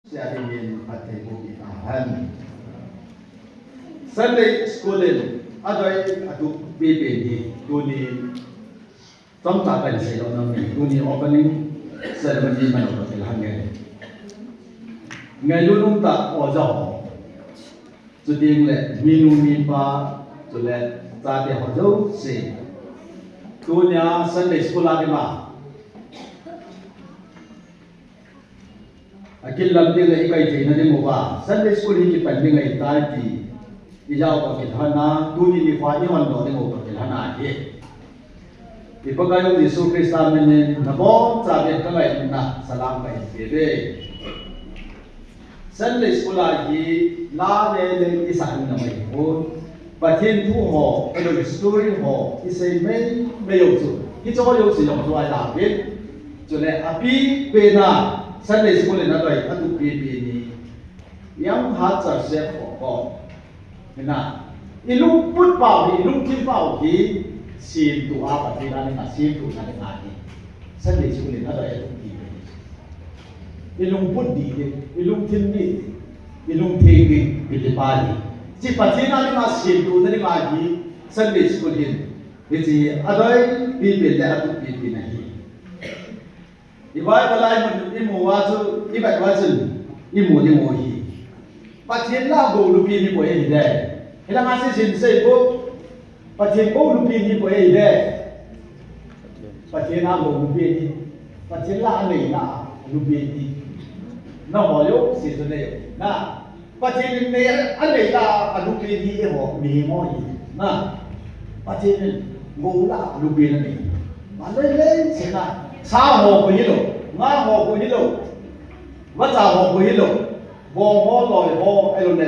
Siapin pakai buku tahan. Sunday schoolin adoi adu BPD duni tong takan saya orang ni duni opening ceremony mana orang telah ngai. Ngai lunung tak ojau. Jadi le minum mipa jule tadi ojau si. Dunia Sunday school lagi mah. Akil lamde ngai kai thei na de mo ba Sunday school hi ki pan ngai tai ti ijao ko ki thana tu ni ni khwa ni wan do de mo ko ki thana hi ti pagayo Yesu Krista men na bo cha be ka ngai na salam kai be be Sunday school a hi la le le ki sa na mai ho pathin thu ho elo story ho isai mai me yo su ki cho yo si yo so ai la be cho le api pe na Sunday school na doi atu PP ni yang ha cha se ko ko na ilung put pau hi ilung tin pau hi sin tu a pa ti na na sin tu na na ni Sunday school na doi atu PP ilung put di ilung tin ni ilung the ni pi pa ni ji pa ti na na sin tu na ma hi Sunday school hin ji adoi PP le atu PP na hi Ibai balai mun imu waju ibai waju imu ni mo hi patien la go lu pi ni bo ye de ila ma se sin se bo patien go lu pi ni bo ye de patien na go lu pi ni patien la nei na lu pi ni na mo yo si so ne na patien ne an nei la lu pi ni e ho mi mo hi na patien go la lu pi ni ma le le se na sa ho ko hi lo nga ho ko hi lo wa cha ho ko hi lo bo ho loi ho ai lo ne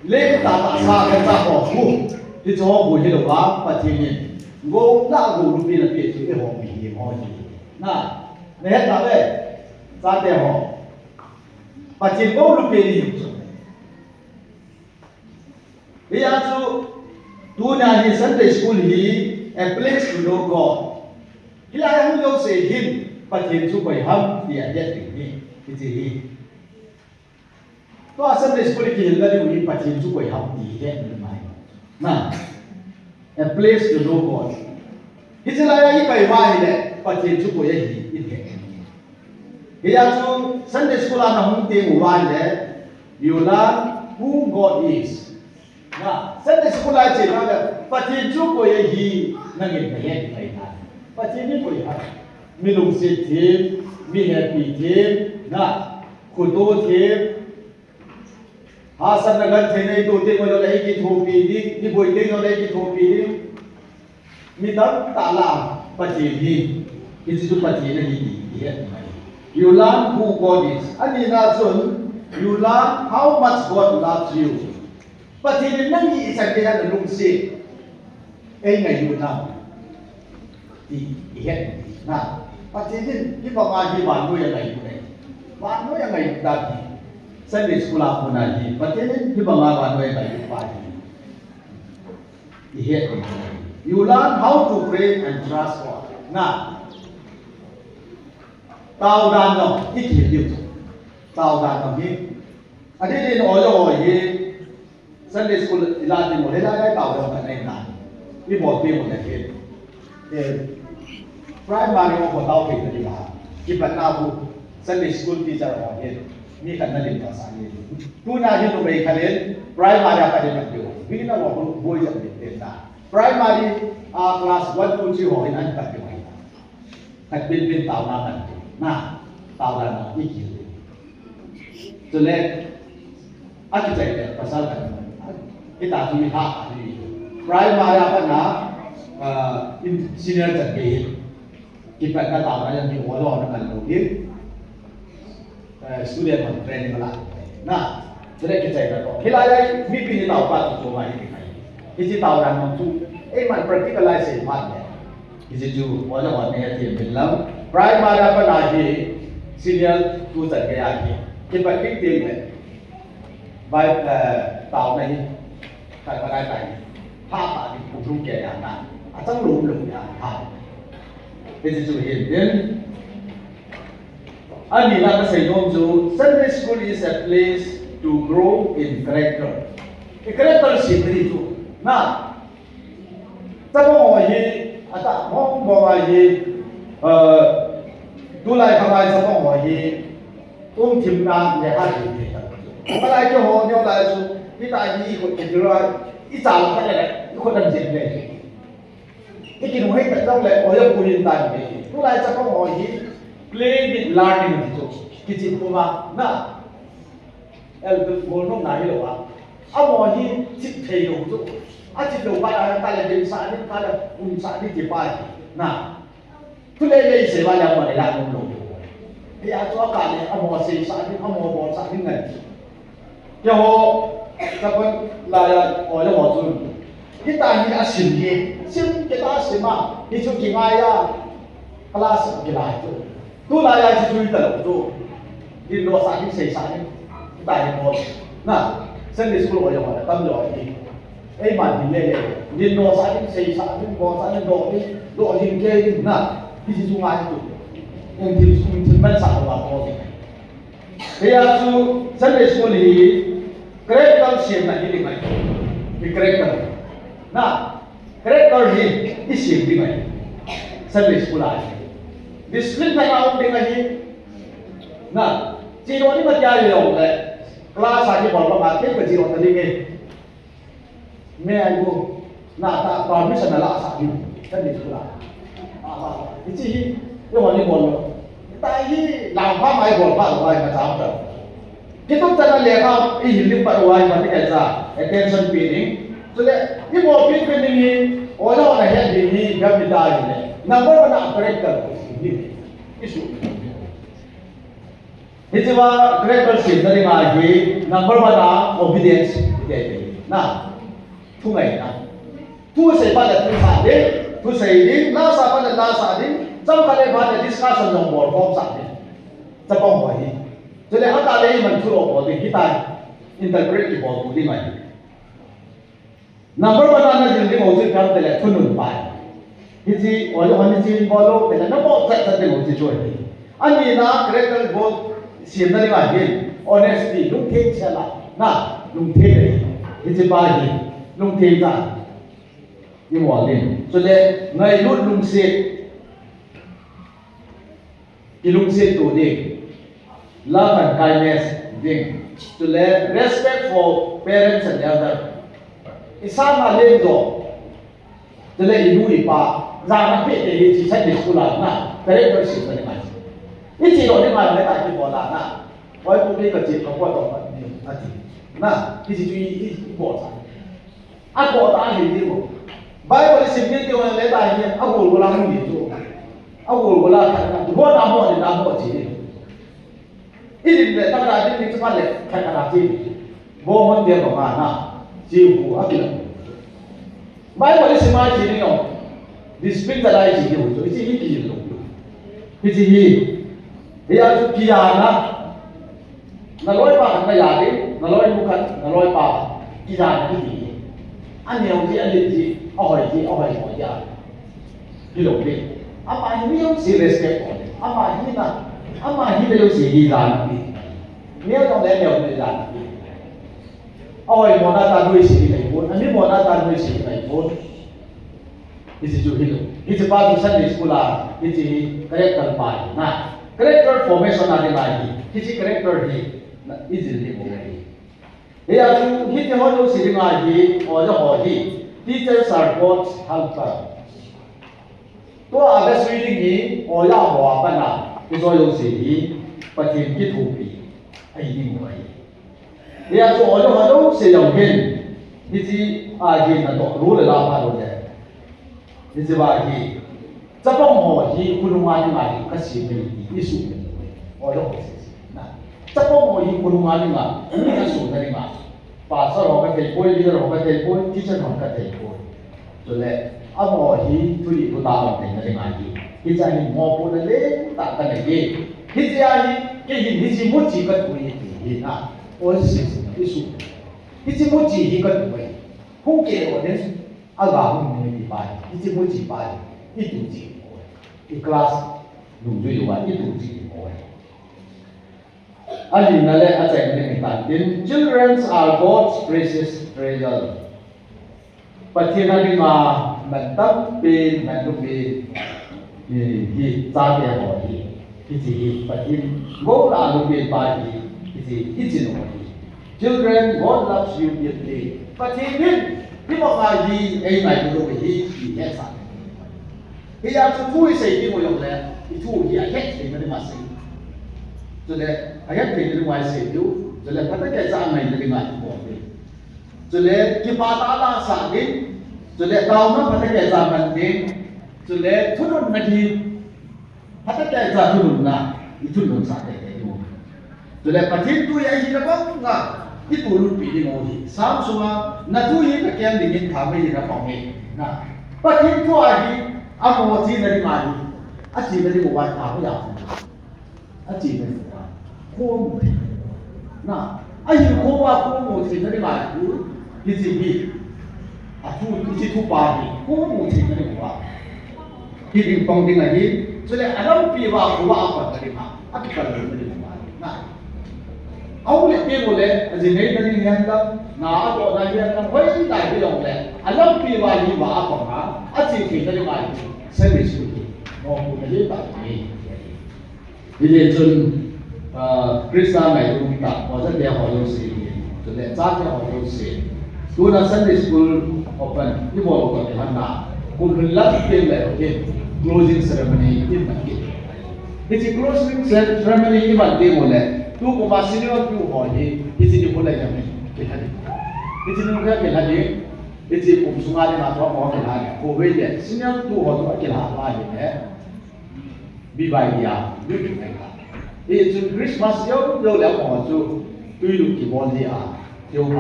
le ta ta sa ka ta ho hu ti cho ho hi lo ba pa thi ni go la go lu pi na pi ti e ho mi hi ho hi na ne ta le sa te ho pa chi go lu pi ni yu bi ya chu tu na ni Sunday school hi a place to know God Ila yang yo se hin patien chu koi ham dia dia ni ti hi to Sunday school ki la ni patien chu koi ham di dia ni mai na a place to know God Hijla ya kai wa hi le patien chu koi hi it ke ya chu Sunday school na hung te mu wa le you learn who God is na Sunday school a che na patien chu koi hi na ngi kai kai na patien ni koi ha mi lung se the mi happy the na khudo the ha san na gan the nei to te ko lai ki thopi ni boi te no lai ki thopi ni mi dam ta la patien ni ki chu patien ni di you learn who God is ani na chun you learn how much God loves you patien ni nang ni sa ke na lung se ai ngai yu na di hiện na patien ni ba ma di ban do yang ngai ni ban do yang ngai da di Sunday school a puna di patien ni ba ma ban do yang ngai pa di hiện you learn how to pray and trust God na tao dan no ít hiện điều tao dan no hi ade ni no yo hi Sunday school ila di mo le la tao do ka nai na ni bo ti mo le ke primary ko tao ke ni la ki patna bu Sunday school teacher ho ye ni kan na lin ta sa ye tu na hi no be khalen primary ka de ma yo bi na ko boy ya de ta primary class 1 2 3 ho in an ka de mai kat bin tao na kan na tao da na ni ki to le architect de pasal kan kita tu mi ha ni primary ka na senior chat ke kita kata orang yang diolong dengan mungkin student man training lah. Nah, jadi kita cakap, hilai ni pilih tahu apa tu cuma ini kai. Isi tahu dan mampu, man practicalize semuanya. Isi tu orang ni yang bilang, primary apa lagi senior tu chat ke lagi. Kita fikir ni, baik tahu ni, tak pakai kai. Apa ni pun ke yang mana? Asal belum ya. This is to him. Then อันนี้เราก็ใส่นมจู Sunday school is a place to grow in character character สิ่งนี้จูนะจะบอกว่าฮีอาจารย์บอกว่าฮีดูแลทำไมจะบอกว่าฮีทีมงานเนี่ยให้ดีอะไรจะหัวเนี่ยอะไรจูที่ตายฮีคนกินด้วยอีจ่าเราก็ได้คนนั้นเจ็บเลยที่กินหัวให้แต่ต้องเลยโอ้ยกูยินตายไปดูแลจะบอกว่าฮี play with learning จูกิจกรรมนะโกนน้องไหนหรอวะเอาหมอฮีจิตเที่ยวจูอาจิตเราไปอะไรกันเลยเดินสายนี่กันเลยอุ่นสายนี่จีบไปนะทุเรศเลยเสียว่าอย่างไรล่ะน้องลูกไอ้อาชัวกันเนี่ยเอาหมอเสียสายนี่เอาหมอบอลสายนี่ไงเจ้าจะเป็นลายอ๋อแล้วหมอจุนที่ตายนี่อาสิ่งนี้สิ่งที่ตาสิ่งมาที่ชุดกี่ไงอ่ะคลาสกี่ไงตัวลายที่ชุดตลอดตัวที่โดนสายนี่เสียสายนี่ตายหมดนะเส้นดิสโกลอย่างไรตั้มจ่อยนี่ไอ้มันนี่เลยดินโดสายนี่เสียสายนี่โดสายนี่โดนี่โดยิงเกยนะที่ชุดไงตัวที่มันสาวว่าโอ้ยเฮียจูเส้นดิสโกลนี่เกรดกันเสียงนั่นนี่ไหมมีเกรดกันนะเกรดกันนี่ที่เสียงดีไหมเส้นดิสโกลนี่ดิสซิปลินอะไรดีไหมนะจีโร่นี่มันยากอยู่เลยคลาสที่บอกว่าเทียบกับจีโร่ตัวนี้ไงแม่กูน่าจะตอนมิชชันละสามีท่านดิสกุลาที่จีที่วันนี้บอกเลยแต่ที่หลังพระไม่บอกว่าอะไรมาจ้ากันที่ต้องจะนั่นเรียกเขาอีหินลิปะว่ามันไม่ใช่จ้า attention pairing ส่วนที่บอกพิจารณานี้โอ้ยเราเนี่ยเห็นดีนี่แบบไม่ได้เลยนับว่ามันอัปเกรดกันนี่อิสุนี่จะว่าเกรดเป็นสิ่งที่มาที่ number one นะ obedience ที่ได้นะทุกไงนะทุกสิ่งที่เราทำได้ทุกสิ่งที่เราสามารถเราสามารถจำกันได้ผ่าน discussion ลงบอร์ดฟอร์มสามเนี่ยจะป้องไว้จะได้อาการเลยมันทุกข์ปวดที่ตาย interpret ที่บอกดีไหม number one นั่นจริงๆผมจะทำแต่ละทุนหนุนไปที่ที่วันนี้จริงๆบอกแต่ละนับบอกจัดเป็นผมจะช่วยอันนี้นะ character บอกเสียงนั่นเอง honesty ลุงเทนเชล่ะนะลุงเทนเลยที่จะไปลุงเทนกันยี่หมอเลยส่วนเด็กไงรุ่นลุงเสกที่ลุงเสกตัวเด็ก love and kindness เด็กส่วนเด็ก respect for parents and elders อีสานมาเล่นตัวส่วนเด็กอีนู่อีป้าจามันเป็นเด็กที่ใช้เด็กสกุลนะแต่เด็กเป็นสิ่งที่ไม่นี่จีโร่นี่มาไม่ได้ที่บอกละนะไว้พวกนี้ก็จีบกับพวกต่อไปนี่อาทิตย์นะที่จีจุยที่บอกซะอ่ะบอกตาเห็นดีบ่ไบเบิลสิ่งที่เกี่ยวกับเรื่องตายเนี่ยอ่ะบอกว่าเราไม่ดีตัวอ่ะบอกว่าเราแค่นั้นบอกน้ำมันน้ำมันจีนอีนี่เนี่ยตั้งแต่ที่จะมาเลยแค่ขนาดจีนบอกมันเดียวกับงานนะจีบหัวอ่ะกินไบเบิลสิ่งมาจีนเนี่ยดิสพินจะได้จีนอยู่ตัวจีนที่จีนลงที่จีนเฮียจุกียานะนั่นร้อยป่ากันไม่ยากดินั่นร้อยมุกันนั่นร้อยป่ากียาที่ดีอันนี้เอาที่อันนี้ที่เอาไปที่เอาไปหมดยาที่หลงดิอามาที่ไม่ยอมเสีย respect อามาที่นั่นอามาที่ไม่ยอมเสียดีร้านนี้เนี่ยต้องเล่นเดียวในร้านนี้เอาไปหมดหน้าตาด้วยสิ่งที่ไหนพูดอันนี้หมดหน้าตาด้วยสิ่งที่ไหนพูดที่จะจู่ที่หลงที่จะพาทุกท่านในสกุลาที่จะ character ไปนะcharacter formation อะไรมาที่ที่ character ที่ easily หมดเลยเฮียจูที่ที่เขาดูสิ่งมาที่โอ้จะโอ้ที่ teachers are God's helper ตัวอาจจะสิ่งนี้โอ้ยาหัวปัญหาที่ตัวอยู่สิ่งนี้ปฏิบัติถูกปีไอ้ยิ่งกว่าเฮียจูโอ้จะเขาดูสิ่งอย่างเห็นที่ที่อาจจะนั่นตัวรู้เลยเราพาดูเลยที่จะว่าที่จะป้องหัวที่คุณงานยังไงก็สิ่งนี้ที่สุดโอ้ยจะนะจะป้องหัวที่คุณงานยังไงนี่ก็สุดเลยมั้งภาษาเราก็เทปอยลีดเราก็เทปอยที่จะทำก็เทปอยจนแล้วอาหัวที่ทุลีกุตาเราเป็นอะไรมั้งที่จะให้หมอพูดเลยตัดกันเลยที่จะให้ที่ที่มุจิก็ตัวนี้นะโอ้ยสิ่งที่สุดที่มุจิที่ก็ตัวนี้ผู้เกี่ยวเนี่ยอาการมันไม่ดีไปที่มุจิไปอีตุจิอีคลาสหนุ่มจุยว่าอีตุจิโอ้ย อันนี้นั่นแหละอาจารย์ไม่ได้การดิน Children are God's precious treasure ประเทศนั้นมามันตั้งเป็นมันลูกเป็นที่จ้าเดียวที่ที่ประเทศโบราณลูกเป็นไปที่จริงๆ Children God loves you deeply ประเทศนี้ที่บอกว่าไอ้ไหนลูกเป็นที่แค่สั่งที่อยากจะช่วยสิ่งที่มันอยู่แล้วที่ช่วยที่อยากให้สิ่งนั้นมาสิ่ง就来，哎呀，对的，我还是有，就来，把那个咱们这个嘛，就来，去把大拉上的，就来，到那把那个咱们的，就来，突然那天，把那个咱突然呐，一突然啥的有，就来，把天都也是那个啊，一突然比的东西，啥说嘛，那都一个讲的人他们那方面，那，把天做阿的，阿摩记那里嘛的，阿记那里我玩他不了，阿记那里。khoa một thì na ai khoa một thì nó đi mà cái gì đi thu cái gì thu ba thì khoa một thì nó đi mà cái gì phong tiếng là gì cho nên anh không bị vào khoa apa cái mà anh cái cái nó đi mà na ông lại cái một lẽ gì này nó đi ngang đó na có na hiện nó hơi đại cái dòng lẽ anh không bị vào gì vào apa mà anh chỉ thì nó đi mà sẽ bị xử lý nó cũng là lý tại vì vậy cho Krishna mai rum ta ho ja de ho yo se to le cha de ho yo se tu na Sunday school open ni mo lo ko de na kun la ke le ke closing ceremony in ma ke this closing ceremony in ma de mo le tu ko ma senior tu ho ye this ni ko le ya me ke ha de this ni ko ke ha de this ko sunga de ma to mo ke ha ko we de senior tu ho to ke ha ba ye ne bi ba ya ni tu ke ha It's Christmas 有了我就对路的我的啊，就怕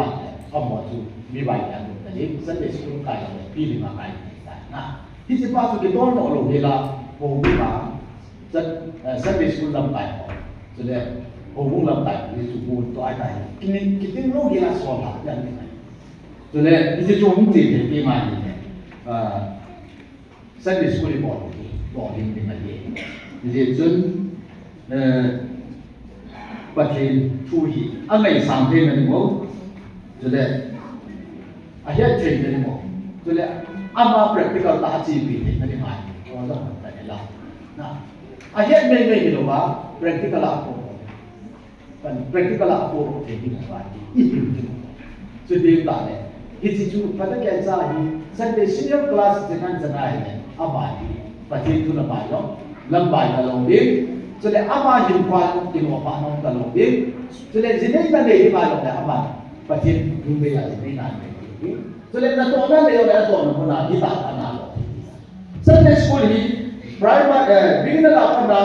我就明白了，但是真的是用改比例嘛改那，其实把这个多弄落去啦，我们把真Sunday school 能改好，是的，我们能改，你就不多爱改，今天弄去啦说啦，这样的，是的，你就做我们这边的嘛的，Sunday school 的保龄的嘛的，你就真。ประเทศทูฮีอะไรสามเพลงนั่นมั้งจะได้อาเฮียเทรนนั่นมั้งจะได้อามา practical ตาจีบีนั่นมั้งเราต้องทำอะไรล่ะนะอาเฮียไม่รู้ว่า practical อะไรเป็น practical อะไรเทคนิคอะไรอีกจะดีต่างเลยที่จู่พัฒนาการจะฮีสันเดย์ senior class จะนั่นจะได้เนี่ยอามาดีประเทศทุนละบาทลำบากละลงดิso le ama hin kwan tin wa pa nong ta lo bi so le jinai na le ma lo le ama patin lu be ya jinai na le so le na to na le yo le to no na hi ta na lo Sunday school hi primary beginner la pa na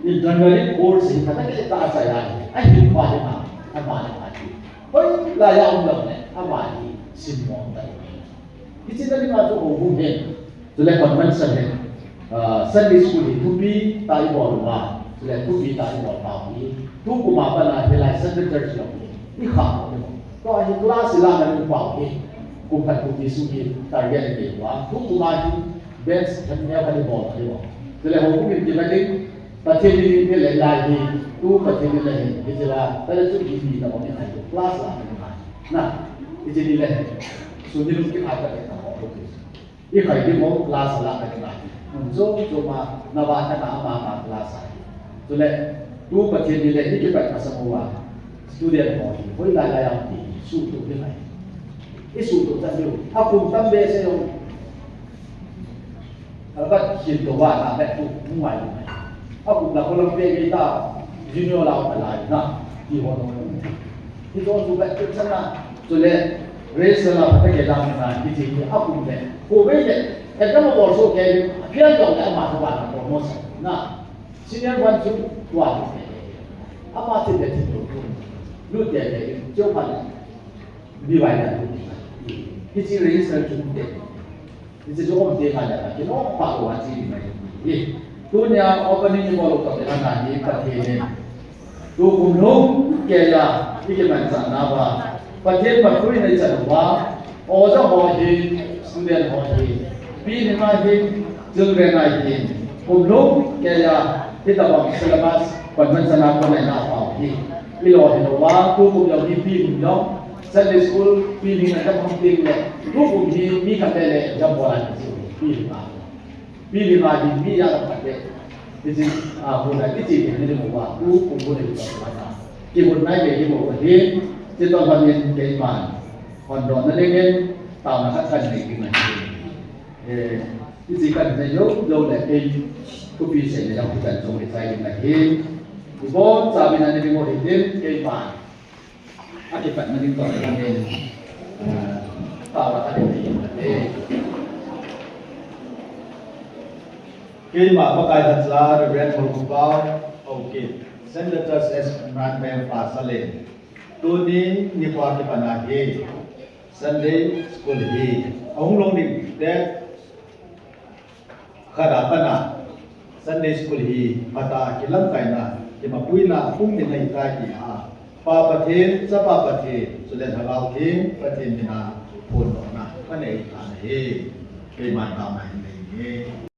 in January course hi ta ke ta sa ya ai hin kwan le ma ama le ma ji hoi la ya om lo le ama hi sin mo ta hi chi na ma to ho hu he so le convention he Sunday school hi tu bi ta i bo lo maเลยผู้มีตาบอดตานี้ทุกกุมาเป็นอะไรเป็นอะไรเส้นเลือดเฉียวนี่ขาดเลยก็ไอ้กล้าศิลามันเป็นเปล่าเองกุมกันกุมีสุขีตายเรียนเก่งว่าทุกกุมาที่เบสทันเนี้ยพันธุ์บอดเลยว่าเลยผมก็มีจิตวิญญาณประเทศนี้เป็นหลายๆที่ทุกประเทศนี้เลยที่จะว่าแต่ละจุดที่มีแต่ว่าไม่ให้กล้าศิลาเป็นอะไรนะที่จะนี่เลยส่วนที่ลูกที่อาจจะเป็นของลูกที่ใครที่มองกล้าศิลาเป็นอะไรมันโจมานวัตกรรมมากล้าศิลาso le tu pathe ni le ni ke pat asamowa student ho hoi la la ya ti su tu ke mai e su tu ta yo apu tambe se yo aba ki to wa na be tu mu mai apu la ko lo pe ke ta junior la la na ti ho no ti to su ba tu sana so le race la pa ke la na ti ti apu le ko be le e ta mo bo so ke phia yo la ma so ba ko mo sa na Senior one two one. Apa tu dia tu? Lu dia dia jauh mana? Di mana? Ini research tu dia. Ini jauh dia mana? Kita apa buat sini ni? Tu ni opening ni baru kau dah nak ni pakai ni. Tu kumlong kaya ini macam apa? Pakai pakai ni macam apa? Orang hoji, student hoji, pin hoji, children hoji. Kumlong kaya kita buat syllabus konvensional ko na ina pa. มีรอเห็นว่าผู้กลุ่มอย่างนี้พี่ผมน้องเซนต์สคูลปีนี้จะทำจริงเลยผู้กลุ่มที่มีคะแนนเลยจะบอกอะไรปีนี้มาดีมียาละพัดเลยจริงคนไหนที่จริงเนี่ยบอกว่าผู้กลุ่มคนไหนจะมาทำกี่คนไหนเลยที่บอกว่าที่จะต้องทำเงินเก็บมาคอนโดนั่นเองตามนักการเงินกี่มันที่จริงกันจะยกเลยเองทุกปีเสร็จแล้วที่การส่งไปใช้ยังไงIbu sabi na ni mo hidin kay pa. Akipat na dito ang para ka din. Kay ma pakay sa red mo ba? Okay. Send the church as man by pasale. Tu ni ni kwa ki panahi. Sunday school hi. Ang long ni that khadapana. Sunday school hi mata kilang kai naที่มาปุ้ยนาพุ่งในในใจที่ปาประเทศจะปาประเทศสุดแล้วเราทิ้งประเทศที่นาพูดออกนะก็ในทางนี้เป็นมาตามไหน